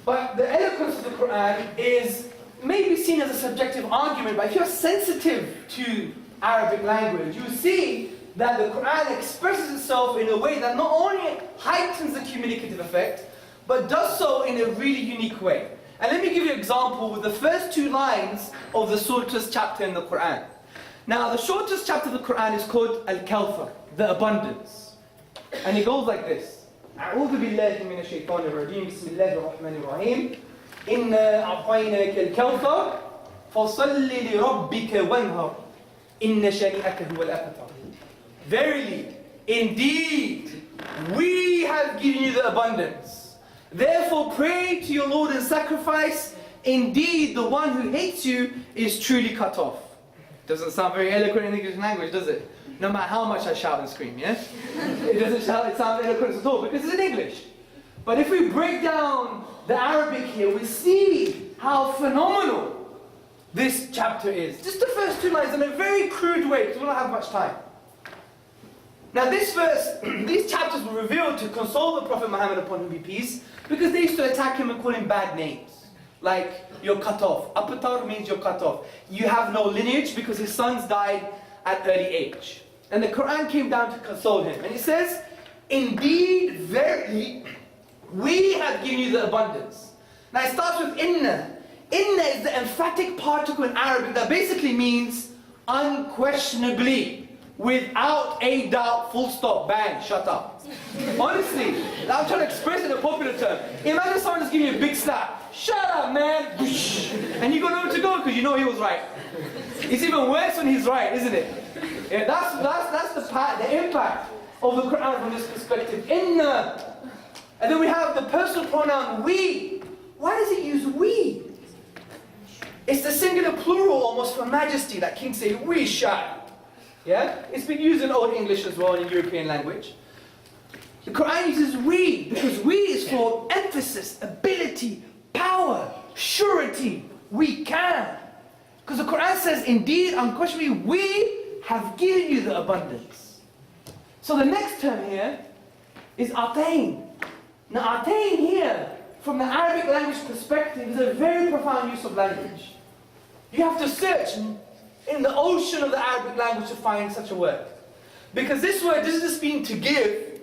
But the eloquence of the Qur'an is maybe seen as a subjective argument, but if you're sensitive to Arabic language, you see that the Qur'an expresses itself in a way that not only heightens the communicative effect, but does so in a really unique way. And let me give you an example with the first two lines of the shortest chapter in the Qur'an. Now, the shortest chapter of the Qur'an is called Al-Kawthar, the abundance. And it goes like this. أعوذ بالله من الشيطان الرجيم بسم الله الرحمن الرحيم إنا أعطيناك الكوثر فصل لربك وانهر إن شانئك هو الأبتر. Verily, indeed, we have given you the abundance. Therefore pray to your Lord and sacrifice. Indeed, the one who hates you is truly cut off. Doesn't sound very eloquent in English language, does it? No matter how much I shout and scream, yeah? It doesn't sound eloquent at all because it's in English. But if we break down the Arabic here, we see how phenomenal this chapter is. Just the first two lines in a very crude way because we don't have much time. Now this verse, these chapters were revealed to console the Prophet Muhammad upon him be peace, because they used to attack him and call him bad names. Like, you're cut off. Apatar means you're cut off. You have no lineage because his sons died at early age. And the Qur'an came down to console him. And it says, indeed, verily, we have given you the abundance. Now it starts with inna. Inna is the emphatic particle in Arabic that basically means unquestionably. Without a doubt, full stop, bang, shut up. Honestly, I'm trying to express it in a popular term. Imagine someone just giving you a big slap. Shut up, man. And you got nowhere to go because you know he was right. It's even worse when he's right, isn't it? Yeah, that's the impact of the Qur'an from this perspective. Inna. And then we have the personal pronoun we. Why does it use we? It's the singular plural almost for majesty that kings say, we shall. Yeah? It's been used in Old English as well in European language. The Qur'an uses we, because we is for emphasis, ability, power, surety. We can. Because the Qur'an says, indeed, unquestionably, we have given you the abundance. So the next term here is atain. Now atain here, from the Arabic language perspective, is a very profound use of language. You have to search in the ocean of the Arabic language to find such a word. Because this word doesn't just mean to give,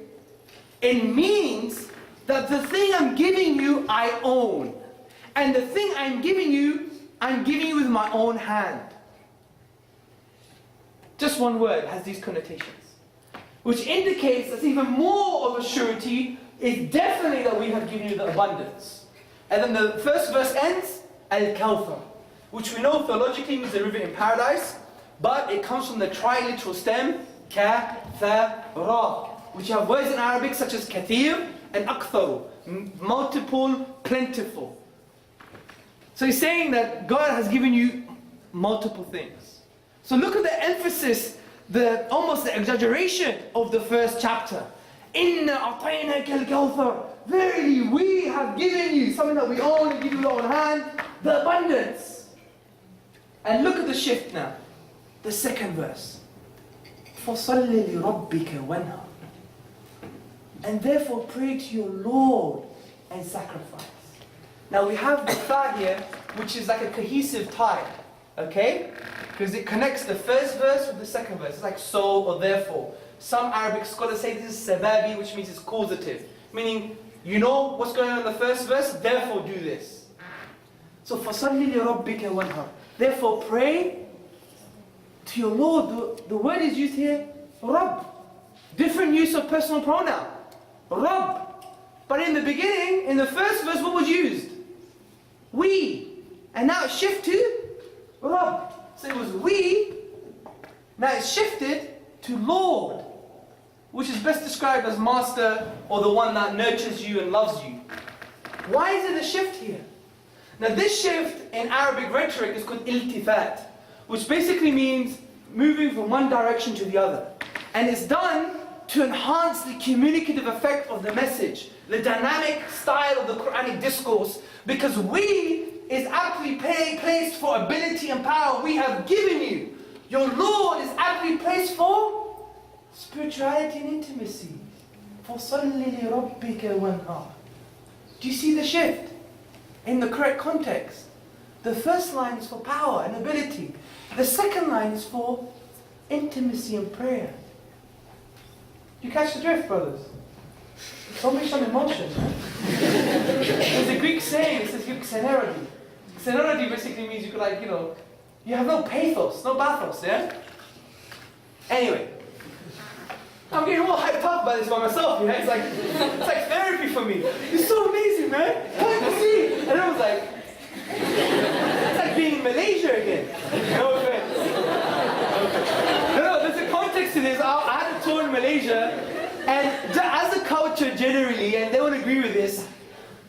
it means that the thing I'm giving you, I own. And the thing I'm giving you with my own hand. Just one word has these connotations. Which indicates that even more of a surety is definitely that we have given you the abundance. And then the first verse ends, Al-Kawthar, which we know theologically means the river in paradise, but it comes from the triliteral stem, Ka, Tha, Ra, which have words in Arabic such as kathir and aktharu, multiple, plentiful. So he's saying that God has given you multiple things. So look at the emphasis, almost the exaggeration of the first chapter. Inna a'tainaka al-kawthar. Verily, we have given you something that we own and give you with our own hand, the abundance. And look at the shift now. The second verse. فَصَلِّ لِرَبِّكَ وَانْهَرْ. And therefore pray to your Lord and sacrifice. Now we have the fa here, which is like a cohesive tie. Okay? Because it connects the first verse with the second verse. It's like so or therefore. Some Arabic scholars say this is sababi, which means it's causative. Meaning, you know what's going on in the first verse, therefore do this. So, فَصَلِّ لِرَبِّكَ وَانْهَرْ. Therefore pray to your Lord. The word is used here, Rabb. Different use of personal pronoun. Rabb. But in the beginning, in the first verse, what was used? We. And now it's shifted to Rabb. So it was we, now it's shifted to Lord, which is best described as master or the one that nurtures you and loves you. Why is it a shift here? Now this shift in Arabic rhetoric is called iltifat, which basically means moving from one direction to the other. And it's done to enhance the communicative effect of the message, the dynamic style of the Quranic discourse, because we is aptly placed for ability and power we have given you. Your Lord is aptly placed for spirituality and intimacy. فَصَلِّ لِرَبِّكَ وَانْهَرْ. Do you see the shift? In the correct context. The first line is for power and ability. The second line is for intimacy and prayer. Do you catch the drift, brothers? Don't be some emotion. There's a Greek saying, it says xenerody. Xenerody basically means you could you have no pathos, no bathos, yeah? Anyway, I'm getting all hyped up by this by myself, yeah? It's like therapy for me. It's so amazing, man. Can't you see? And I was like, it's like being in Malaysia again. No offense. No, there's a context to this. I had a tour in Malaysia, and as a culture generally, and they would agree with this,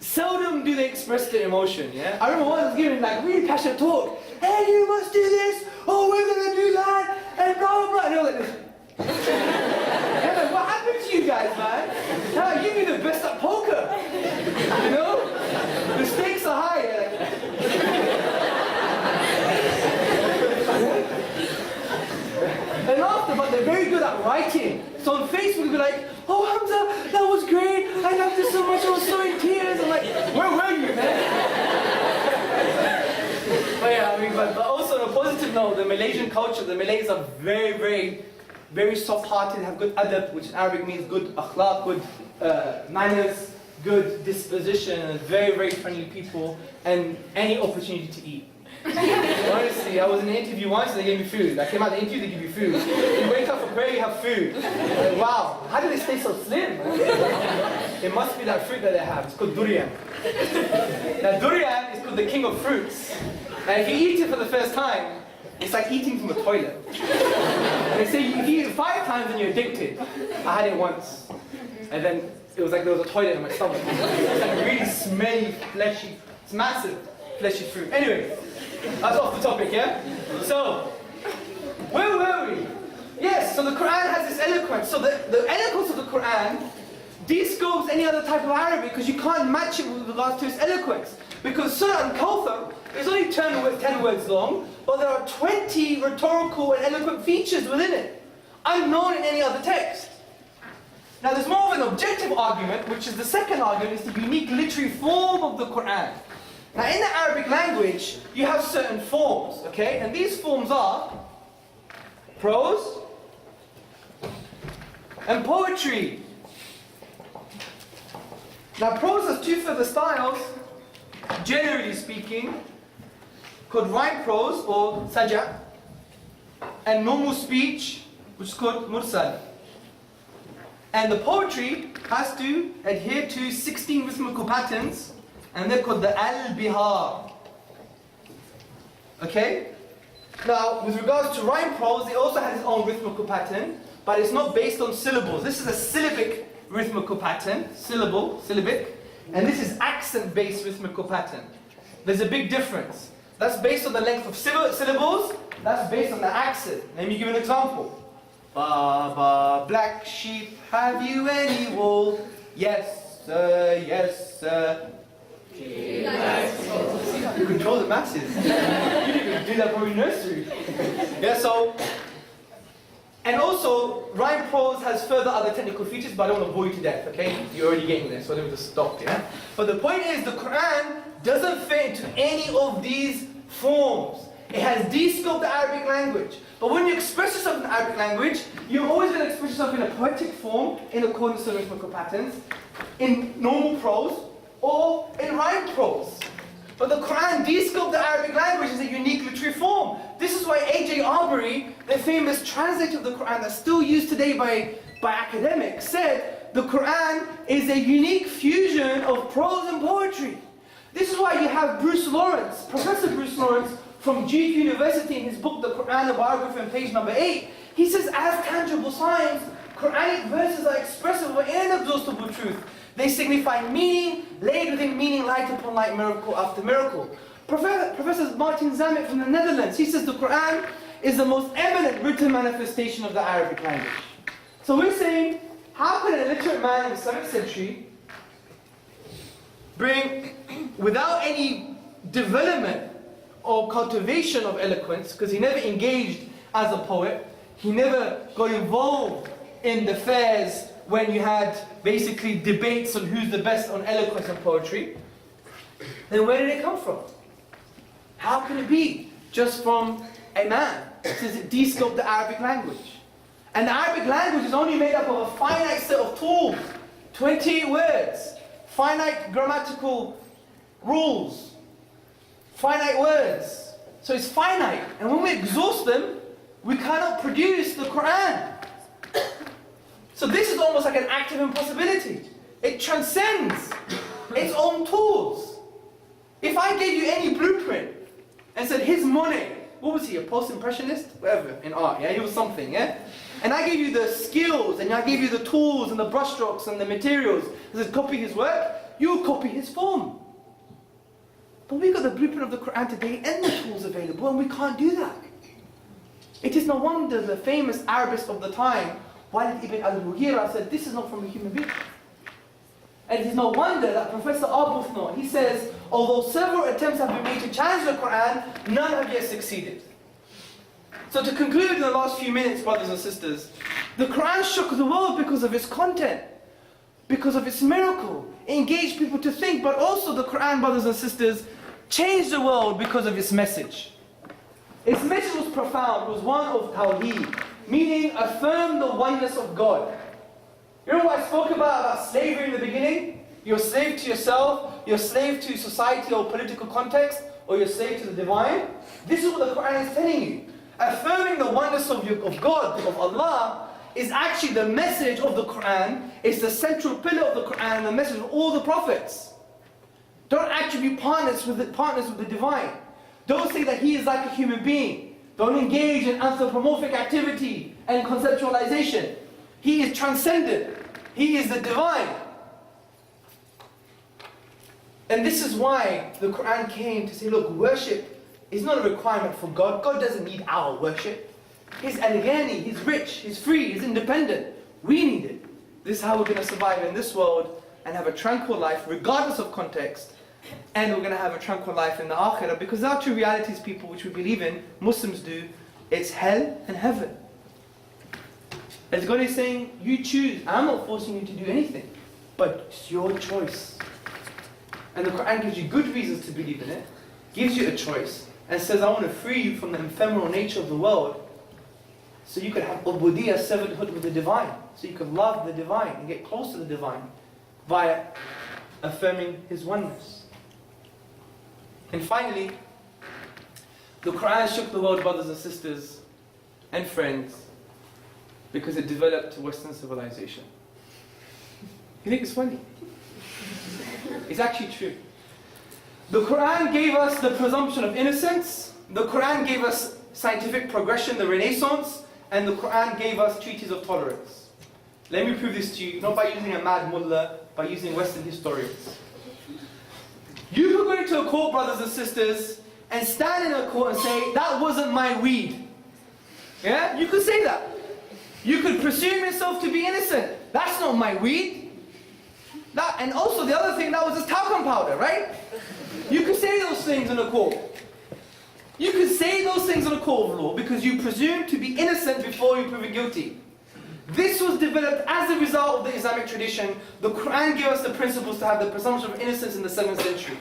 seldom do they express their emotion, yeah? I remember once I was giving really passionate talk. Hey, you must do this, oh, we're going to do that, and blah, blah, blah. And they were like this. And like, what happened to you guys, man? Now, you be the best at poker. You know? The stakes are high. And after, but they're very good at writing. So on Facebook, we'll be like, oh, Hamza, that was great. I loved it so much. I was so in tears. I'm like, where were you, man? But yeah, but also on a positive note, the Malaysian culture, the Malays are very, very, very soft-hearted, have good adab, which in Arabic means good akhlaq, good manners, good disposition, and very, very friendly people, and any opportunity to eat. Honestly, I was in an interview once and they gave me food. I came out of the interview, they give you food. You wake up for prayer, you have food. Like, wow, how do they stay so slim? It must be that fruit that they have. It's called durian. Now durian is called the king of fruits. And if you eat it for the first time, it's like eating from a toilet. They say if you eat it 5 times then you're addicted. I had it once. And then it was like there was a toilet in my stomach. It's like really smelly, fleshy, it's massive, fleshy fruit. Anyway. That's off the topic, yeah? So, where were we? Yes, so the Qur'an has this eloquence. So the eloquence of the Qur'an de-scopes any other type of Arabic because you can't match it with regards to its eloquence. Because Surah Al-Kawthar is only 10 words long, but there are 20 rhetorical and eloquent features within it, unknown in any other text. Now there's more of an objective argument, which is the second argument, is the unique literary form of the Qur'an. Now in the Arabic language, you have certain forms, okay? And these forms are prose and poetry. Now prose has two further styles, generally speaking, called rhyme prose or saja, and normal speech, which is called mursal. And the poetry has to adhere to 16 rhythmical patterns, and they're called the al-bihar. Okay? Now, with regards to rhyme prose, it also has its own rhythmical pattern, but it's not based on syllables. This is a syllabic rhythmical pattern, syllabic, and this is accent-based rhythmical pattern. There's a big difference. That's based on the length of syllables, that's based on the accent. Let me give you an example. Baba, black sheep, have you any wool? Yes, sir, yes, sir. See, I can control the masses. You didn't even do that from nursery. Yeah, so, and also, rhyme prose has further other technical features, but I don't want to bore you to death, okay? You're already getting there, so let me just stop, yeah? But the point is, the Qur'an doesn't fit into any of these forms. It has de-scoped the Arabic language. But when you express yourself in the Arabic language, you're always going to express yourself in a poetic form, in accordance to rhythmical patterns, in normal prose, or in rhyme prose. But the Qur'an de-scoped the Arabic language as a unique literary form. This is why A.J. Arbery, the famous translator of the Qur'an that's still used today by academics, said the Qur'an is a unique fusion of prose and poetry. This is why you have Bruce Lawrence, Professor Bruce Lawrence from Duke University in his book, The Qur'an, a Biography, on page number 8. He says, as tangible signs, Quranic verses are expressive of inexhaustible truth. They signify meaning, laid within meaning, light upon light, miracle after miracle. Professor Martin Zamek from the Netherlands, he says the Qur'an is the most eminent written manifestation of the Arabic language. So we're saying, how can an illiterate man in the 7th century bring, without any development or cultivation of eloquence, because he never engaged as a poet, he never got involved in the fairs when you had basically debates on who's the best on eloquence and poetry, then where did it come from? How can it be just from a man? Since it de-scoped the Arabic language. And the Arabic language is only made up of a finite set of tools, 28 words, finite grammatical rules, finite words. So it's finite. And when we exhaust them, we cannot produce the Qur'an. So this is almost like an act of impossibility. It transcends its own tools. If I gave you any blueprint and said, here's Monet, what was he, a post-impressionist? Whatever, in art, yeah? He was something, yeah? And I gave you the skills, and I gave you the tools and the brushstrokes and the materials, and said, copy his work, you will copy his form. But we got the blueprint of the Qur'an today and the tools available, and we can't do that. It is no wonder the famous Arabist of the time, Walid ibn al-Mughira, said, this is not from a human being. And it is no wonder that Professor Arbuthnot, he says, although several attempts have been made to challenge the Qur'an, none have yet succeeded. So to conclude in the last few minutes, brothers and sisters, the Qur'an shook the world because of its content, because of its miracle. It engaged people to think, but also the Qur'an, brothers and sisters, changed the world because of its message. Its message was profound, it was one of Tawheed, meaning affirm the oneness of God. You know what I spoke about slavery in the beginning? You're a slave to yourself, you're a slave to society or political context, or you're a slave to the divine. This is what the Qur'an is telling you. Affirming the oneness of God, of Allah, is actually the message of the Qur'an. It's the central pillar of the Qur'an and the message of all the prophets. Don't attribute partners with the divine. Don't say that he is like a human being. Don't engage in anthropomorphic activity and conceptualization. He is transcendent. He is the divine. And this is why the Qur'an came to say, look, worship is not a requirement for God. God doesn't need our worship. He's al-Ghani, He's rich, He's free, He's independent. We need it. This is how we're going to survive in this world and have a tranquil life regardless of context. And we're going to have a tranquil life in the Akhirah, because there are two realities, people, which we believe in, Muslims do. It's hell and heaven. As God is saying, you choose. I'm not forcing you to do anything, but it's your choice. and the Qur'an gives you good reasons to believe in it, gives you a choice, and says, I want to free you from the ephemeral nature of the world, so you could have ubudiyah, servanthood with the divine, so you could love the divine and get close to the divine via affirming His oneness. And finally, the Qur'an shook the world, brothers and sisters and friends, because it developed Western civilization. You think it's funny? It's actually true. The Qur'an gave us the presumption of innocence, the Qur'an gave us scientific progression, the Renaissance, and the Qur'an gave us treaties of tolerance. Let me prove this to you, not by using a mad mullah, by using Western historians. You could go into a court, brothers and sisters, and stand in a court and say, that wasn't my weed. Yeah? You could say that. You could presume yourself to be innocent. That's not my weed. And also the other thing, that was just talcum powder, right? You could say those things in a court. You could say those things in a court of law because you presume to be innocent before you prove guilty. This was developed as a result of the Islamic tradition. The Qur'an gave us the principles to have the presumption of innocence in the 7th century.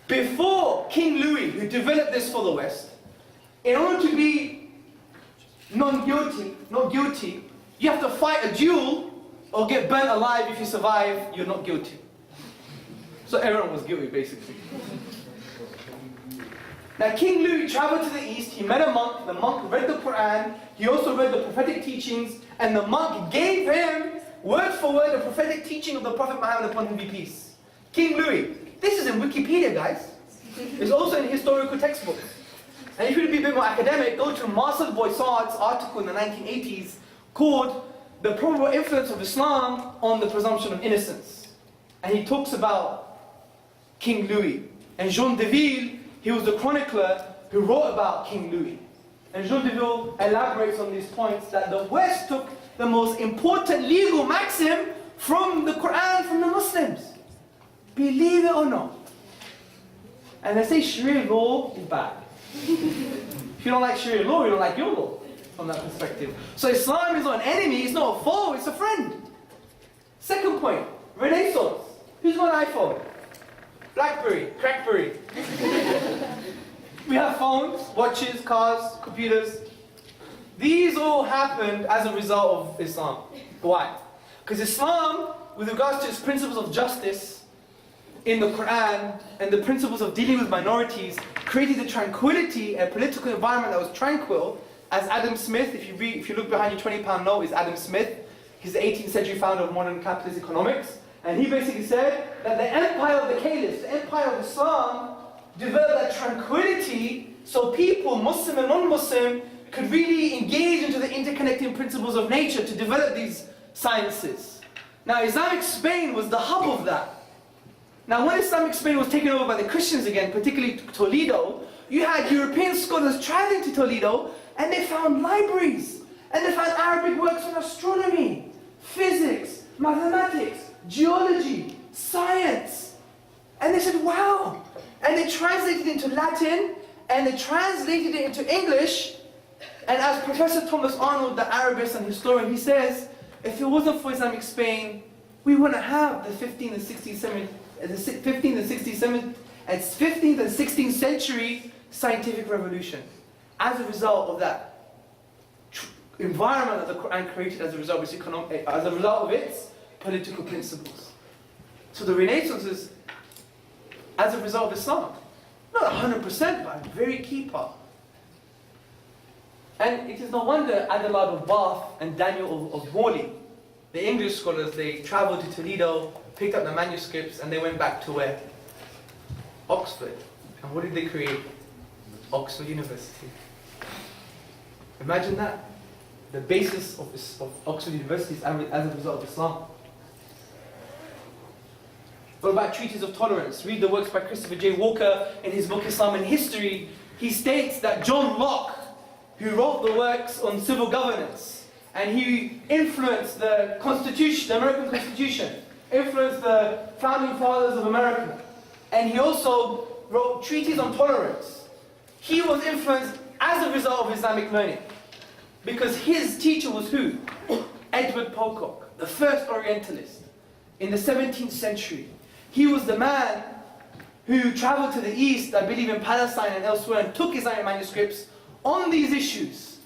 Before King Louis, who developed this for the West, in order to be not guilty, you have to fight a duel or get burnt alive. If you survive, you're not guilty. So everyone was guilty, basically. Now King Louis traveled to the east, he met a monk, the monk read the Qur'an, he also read the prophetic teachings, and the monk gave him, word for word, the prophetic teaching of the Prophet Muhammad upon him be peace. King Louis. This is in Wikipedia, guys. It's also in historical textbooks. And if you want to be a bit more academic, go to Marcel Boissard's article in the 1980s called The Probable Influence of Islam on the Presumption of Innocence. And he talks about King Louis. And Jean de Ville, he was the chronicler who wrote about King Louis. And Jean de Ville elaborates on these points that the West took the most important legal maxim from the Qur'an, from the Muslims. Believe it or not. And they say Sharia law is bad. If you don't like Sharia law, you don't like your law, from that perspective. So Islam is not an enemy, it's not a foe, it's a friend. Second point, Renaissance. Who's got an iPhone? Blackberry, Crackberry. We have phones, watches, cars, computers. These all happened as a result of Islam. Why? Because Islam, with regards to its principles of justice in the Qur'an and the principles of dealing with minorities, created a tranquility, a political environment that was tranquil. As Adam Smith, if you look behind your £20 note, is Adam Smith. He's the 18th century founder of modern capitalist economics. And he basically said that the empire of the caliphs, the empire of Islam, developed that tranquility so people, Muslim and non-Muslim, could really engage into the interconnecting principles of nature to develop these sciences. Now Islamic Spain was the hub of that. Now when Islamic Spain was taken over by the Christians again, particularly Toledo, you had European scholars traveling to Toledo and they found libraries. And they found Arabic works on astronomy, physics, mathematics, geology, science. And they said, wow. And they translated it into Latin, and they translated it into English. And as Professor Thomas Arnold, the Arabist and historian, he says, if it wasn't for Islamic Spain, we wouldn't have the 15th and 16th century scientific revolution. As a result of that environment that the Quran created, as a result of its political principles. So the Renaissance is as a result of Islam. Not 100%, but a very key part. And it is no wonder Adelard of Bath and Daniel of Morley, the English scholars, they travelled to Toledo, picked up the manuscripts, and they went back to where? Oxford. And what did they create? Oxford University. Imagine that. The basis of Oxford University is as a result of Islam. What about treaties of tolerance? Read the works by Christopher J. Walker in his book Islam and History. He states that John Locke, who wrote the works on civil governance, and he influenced the Constitution, the American Constitution, influenced the founding fathers of America, and he also wrote treaties on tolerance. He was influenced as a result of Islamic learning, because his teacher was who? Edward Pocock, the first Orientalist in the 17th century. He was the man who travelled to the east, I believe in Palestine and elsewhere, and took Islamic manuscripts on these issues.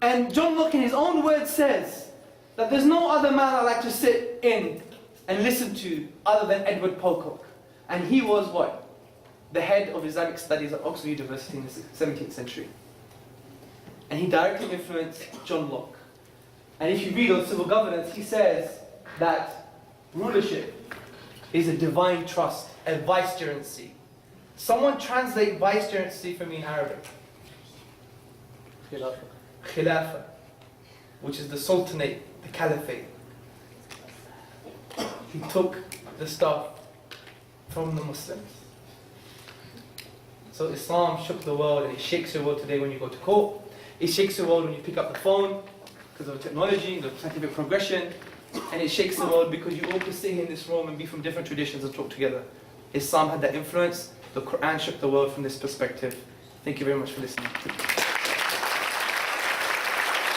And John Locke in his own words says that there's no other man I like to sit in and listen to other than Edward Pocock. And he was what? The head of Islamic studies at Oxford University in the 17th century. And he directly influenced John Locke. And if you read on civil governance, he says that rulership is a divine trust, a vicegerency. Someone translate vicegerency for me in Arabic. Khilafah, which is the sultanate, the caliphate. He took the staff from the Muslims. So Islam shook the world, and it shakes your world today when you go to court. It shakes the world when you pick up the phone because of technology, the scientific progression. And it shakes the world because you all can sit here in this room and be from different traditions and talk together. Islam had that influence. The Qur'an shook the world from this perspective. Thank you very much for listening.